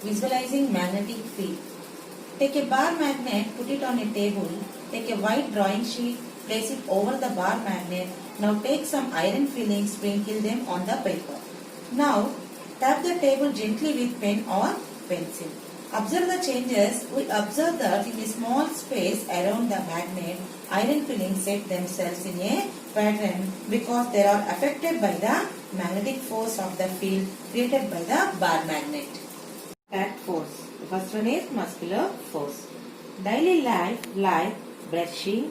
Visualizing magnetic field. Take a bar magnet, put it on a table. Take a white drawing sheet, place it over the bar magnet. Now take some iron fillings, sprinkle them on the paper. Now tap the table gently with pen or pencil. Observe the changes. We observe that in a small space around the magnet, iron fillings set themselves in a pattern because they are affected by the magnetic force of the field created by the bar magnet. Impact force. The first one is muscular force. Daily life like brushing,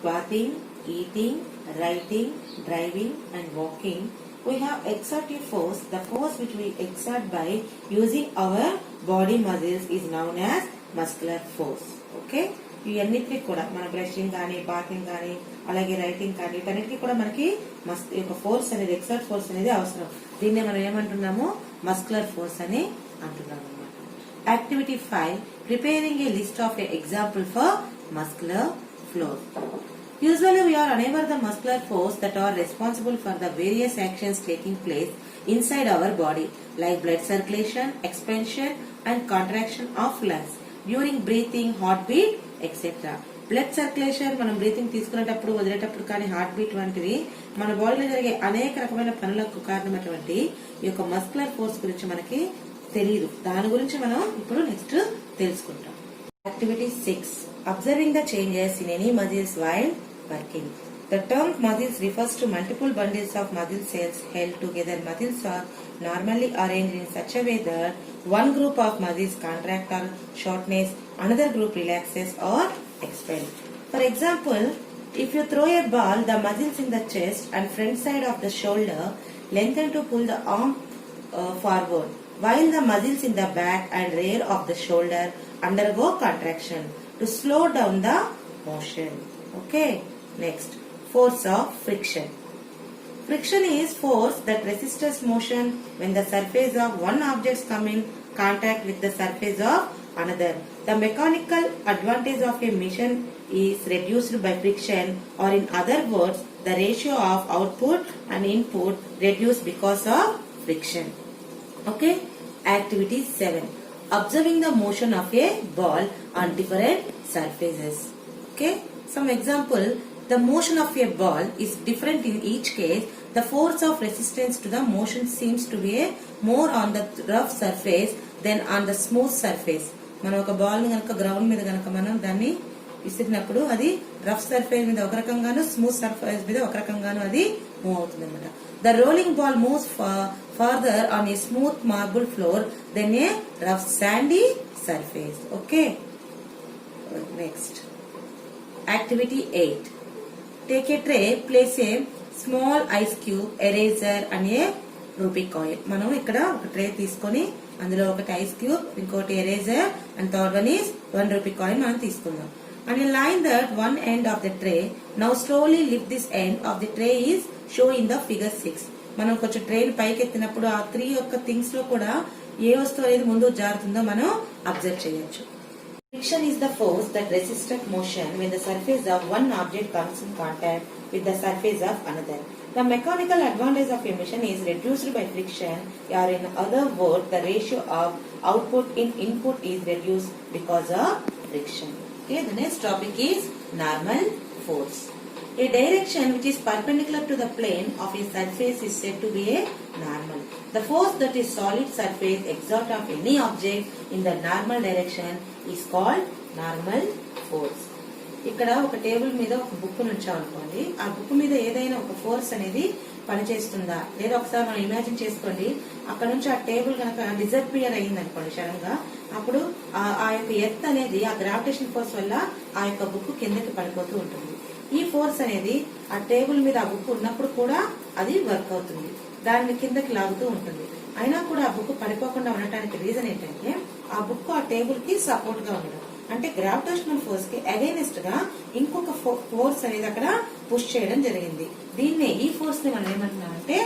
bathing, eating, writing, driving and walking, we have exerted force. The force which we exert by using our body muscles is known as muscular force. Okay? ఇవన్నిటికీ కూడా మన brushing కానీ bathing కానీ అలాగే writing కానీ వీటన్నిటికీ కూడా మనకి ఫోర్స్ అనేది ఎక్సర్ట్ ఫోర్స్ అనేది అవసరం. దీన్నే మనం ఏమంటున్నాము మస్కులర్ ఫోర్స్ అని అంటున్నాము అన్నమాట. Activity 5, preparing A list of A example for muscular floor. Usually we are unaware the muscular force that are responsible for the various actions taking place inside our body like blood circulation, expansion and contraction of lungs during breathing, heartbeat, etc. Blood circulation మనం breathing తీసుకునేటప్పుడు వదిలేటప్పుడు కానీ heart beat వంటివి మన బాడీలో జరిగే అనేక రకమైన పనులకు కారణమైనటువంటి ఈ యొక్క మస్కులర్ ఫోర్స్ గురించి మనకి తెలియదు. దాని గురించి మనం ఇప్పుడు నెక్స్ట్ తెలుసుకుంటాం. Activity 6, observing the changes in any muscles while working. The term muscles refers to multiple bundles of muscle cells held together. Muscles are normally arranged in such a way that one group of muscles contract or shortness, another group relaxes or expand. For example, if you throw a ball, the muscles in the chest and front side of the shoulder lengthen to pull the arm forward, while the muscles in the back and rear of the shoulder undergo contraction to slow down the motion. Okay. Next, force of friction. Friction is force that resists motion when the surface of one object come in contact with the surface of another. The mechanical advantage of a machine is reduced by friction, or in other words, the ratio of output and input reduced because of friction. Okay. Activity 7, observing the motion of a ball on different surfaces. Okay. Some example. The motion of a ball is different in each case. The force of resistance to the motion seems to be more on the rough surface than on the smooth surface. మనం ఒక ball ని గనక ground మీద గనక మనం దాన్ని విసిరినప్పుడు అది rough surface మీద ఒక రకంగాను స్మూత్ సర్ఫేస్ మీద ఒక రకంగాను అది మూవ్ అవుతుంది అన్నమాట. The rolling ball moves further on a smooth marble floor than a rough sandy surface. Okay. Next. Activity 8. Take a tray, place a small ice cube, eraser and a rupee coin. మనం ఇక్కడ ఒక tray తీసుకొని అందులో ఒకటి ice cube, ఇంకోటి eraser and third one is 1 rupee coin మనం తీసుకుందాం. And in line that one end of the tray, now slowly lift this end of the tray is shown in the figure 6. మనం కొంచెం ట్రేని పైకి ఎత్తినప్పుడు ఆ 3 యొక్క things లో కూడా ఏ వస్తువు అనేది ముందు జారుతుందో మనం అబ్జర్వ్ చేయొచ్చు. Friction is the force that resists motion when the surface of one object comes in contact with the surface of another. The mechanical advantage of a machine is reduced by friction, or in other words, the ratio of output in input is reduced because of friction. Okay, the next topic is normal force. A direction which is perpendicular to the plane of a surface is said to be a normal. The force that is solid surface exert of any object in the normal direction is called normal force. ఇక్కడ ఒక table మీద ఒక book ఉంచామనుకోండి, ఆ book మీద ఏదైనా ఒక force అనేది పనిచేస్తుందా లేదా ఒకసారి మనం ఇమాజిన్ చేసుకోండి. అక్కడ నుంచి ఆ టేబుల్ కనుక డిజపియర్ అయ్యింది అనుకోండి సడన్ గా, అప్పుడు ఆ యొక్క ఎర్త్ అనేది ఆ గ్రావిటేషన్ ఫోర్స్ వల్ల ఆ యొక్క బుక్ కిందకి పడిపోతూ ఉంటుంది. ఈ ఫోర్స్ అనేది ఆ టేబుల్ మీద ఆ బుక్ ఉన్నప్పుడు కూడా అది వర్క్ అవుతుంది, దాన్ని కిందకి లాగుతూ ఉంటుంది. అయినా కూడా ఆ బుక్ పడిపోకుండా ఉండటానికి రీజన్ ఏంటంటే ఆ బుక్ ఆ టేబుల్ కి సపోర్ట్ గా ఉండడం. అంటే గ్రావిటేషనల్ ఫోర్స్ కి అగైనెస్ట్ గా ఇంకొక ఫోర్స్ అనేది అక్కడ పుష్ చేయడం జరిగింది. దీన్నే ఈ ఫోర్స్ ని మనం ఏమంటున్నాం అంటే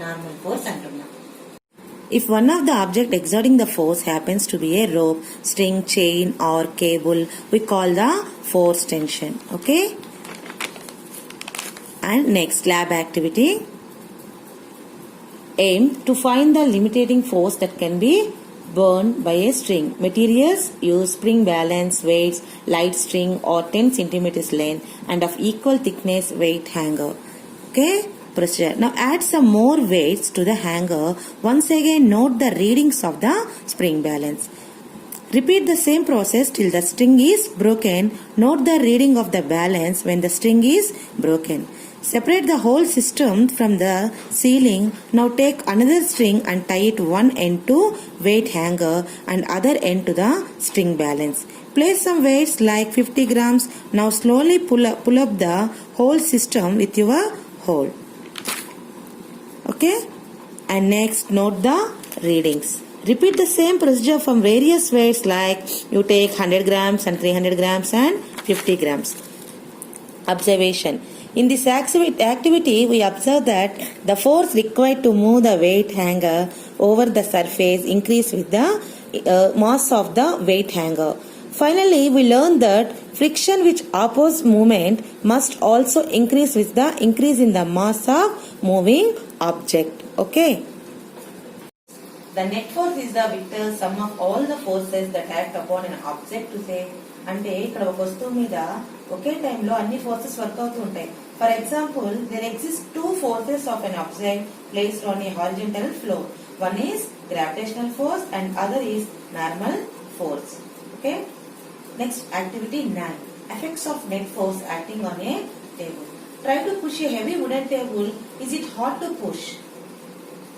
నార్మల్ ఫోర్స్ అంటున్నాం. If one of the object exerting the force happens to be a rope, string, chain or cable, we call the force tension. Okay. And next, lab activity. Aim to find the limiting force that can be borne by a string. Materials use spring balance weights, light string or 10 centimeters length and of equal thickness weight hanger. Okay, procedure. Now add some more weights to the hanger. Once again note the readings of the spring balance. Repeat the same process till the string is broken. Note the reading of the balance when the string is broken. Separate the whole system from the ceiling. Now take another string and tie it one end to weight hanger and other end to the string balance. Place some weights like 50 grams. Now slowly pull up the whole system with your hole. Okay? And next note the readings. Repeat the same procedure from various weights like you take 100 grams and 300 grams and 50 grams. Observation. In this activity, we observe that the force required to move the weight hanger over the surface increase with the mass of the weight hanger. Finally, we learn that friction which opposes movement must also increase with the increase in the mass of moving object. Okay. The net force is the vector sum of all the forces that act upon an object to say అంటే ఇక్కడ ఒక వస్తువు మీద ఒకే టైంలో అన్ని forces work అవుతూ ఉంటాయి. For example there exist two forces of an object placed on a horizontal floor. One is gravitational force and other is normal force. Okay, next activity 9. Effects of net force acting on a table. Try to push a heavy wooden table. Is it hard to push?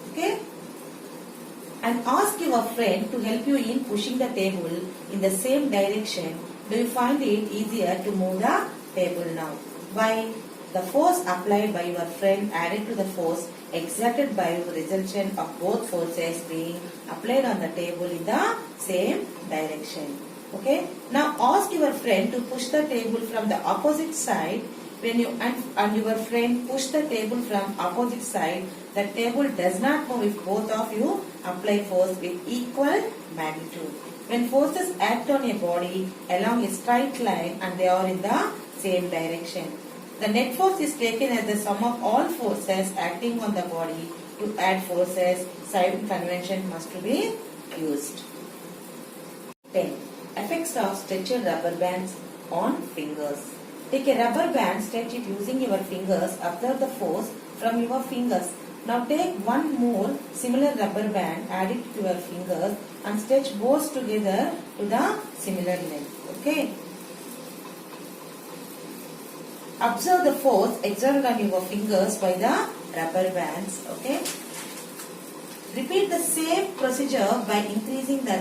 Okay, and ask your friend to help you in pushing the table in the same direction. Do you find it easier to move the table now? Why? The force applied by your friend added to the force exerted by the resultant of both forces being applied on the table in the same direction. Okay. Now ask your friend to push the table from the opposite side. When you and your friend push the table from opposite side, the table does not move if both of you apply force with equal magnitude. When forces act on a body along a straight line and they are in the same direction, the net force is taken as the sum of all forces acting on the body. To add forces, sign convention must be used. 10. Effects of stretched rubber bands on fingers. Take a rubber band, stretch it using your fingers, observe the force from your fingers. Now take one more similar rubber band, add it to your fingers and stretch both together to the similar length. Okay. Observe the force exerted on your fingers by the rubber bands. Okay. Repeat the same procedure by increasing the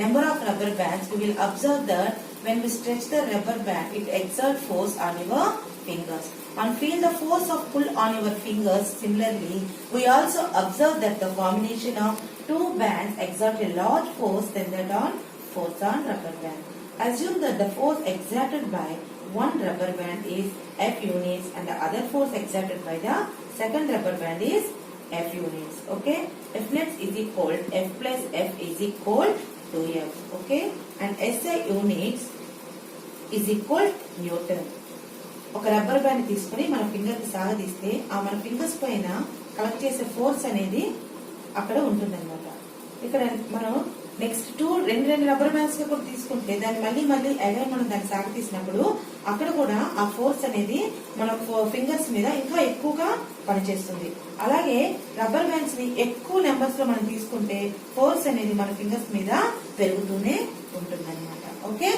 number of rubber bands. We will observe that when we stretch the rubber band, it exerts force on your fingers. And feel the force of pull on your fingers. Similarly, we also observe that the combination of two bands exert a large force than that on force on rubber band. Assume that the force exerted by one rubber band is F units and the other force exerted by the second rubber band is F units. Okay, F nets is equal F plus F is equal to F. Okay, and SI units is equal Newton. ఒక rubber band తీసుకుని మన finger కి సాగదీస్తే ఆ మన fingers పైన collect చేసే force అనేది అక్కడ ఉంటుందన్నమాట. ఇక్కడ మనం నెక్స్ట్ రెండు రబ్బర్ బ్యాండ్స్ కూడా తీసుకుంటే దాన్ని మళ్ళీ అగైన్ మనం దాన్ని సాగతీసినప్పుడు అక్కడ కూడా ఆ ఫోర్స్ అనేది మన ఫింగర్స్ మీద ఇంకా ఎక్కువగా పనిచేస్తుంది. అలాగే రబ్బర్ బ్యాండ్స్ ని ఎక్కువ నెంబర్స్ లో మనం తీసుకుంటే ఫోర్స్ అనేది మన ఫింగర్స్ మీద పెరుగుతూనే ఉంటుందన్నమాట. Okay,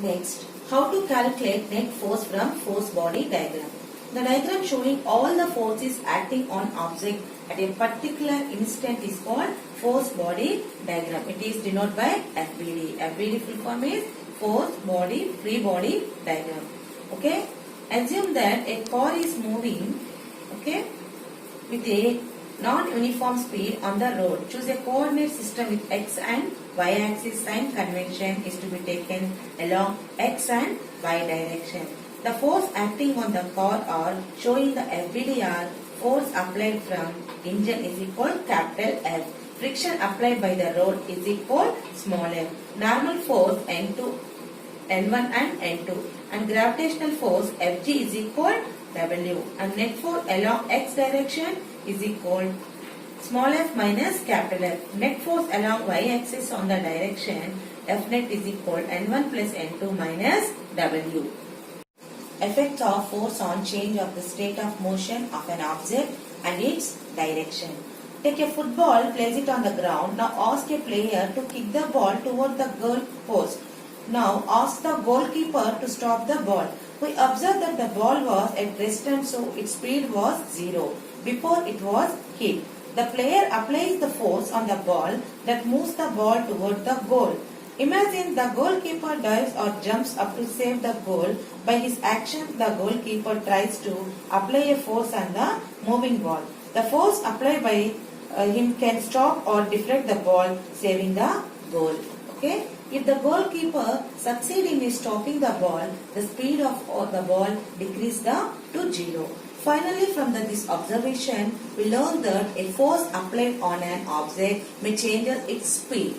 next how to calculate net force from force body diagram. The diagram showing all the forces acting on object at a particular instant is called force body diagram. It is denoted by FBD. FBD full form is force body free body diagram. Okay, assume that a car is moving, okay, with a non-uniform speed on the road. Choose a coordinate system with x and y axis. Sign convention is to be taken along x and y direction. The force acting on the car are showing the FBDR. Force applied from engine is equal capital F. Friction applied by the road is equal small f. Normal force N2, N1 and N2 and gravitational force Fg is equal W and net force along x direction is equal Small f minus capital F. Net force along y-axis on the direction F net is equal N1 plus N2 minus W. Effect of force on change of the state of motion of an object and its direction. Take a football, place it on the ground. Now ask a player to kick the ball toward the goal post. Now ask the goalkeeper to stop the ball. We observe that the ball was at rest and so its speed was 0 before it was hit. The player applies the force on the ball that moves the ball toward the goal. Imagine the goalkeeper dives or jumps up to save the goal. By his action, the goalkeeper tries to apply a force on the moving ball. The force applied by him can stop or deflect the ball, saving the goal. Okay? If the goalkeeper succeeds in stopping the ball, the speed of the ball decreases to 0. Finally, from this observation, we learn that a force applied on an object may change its speed.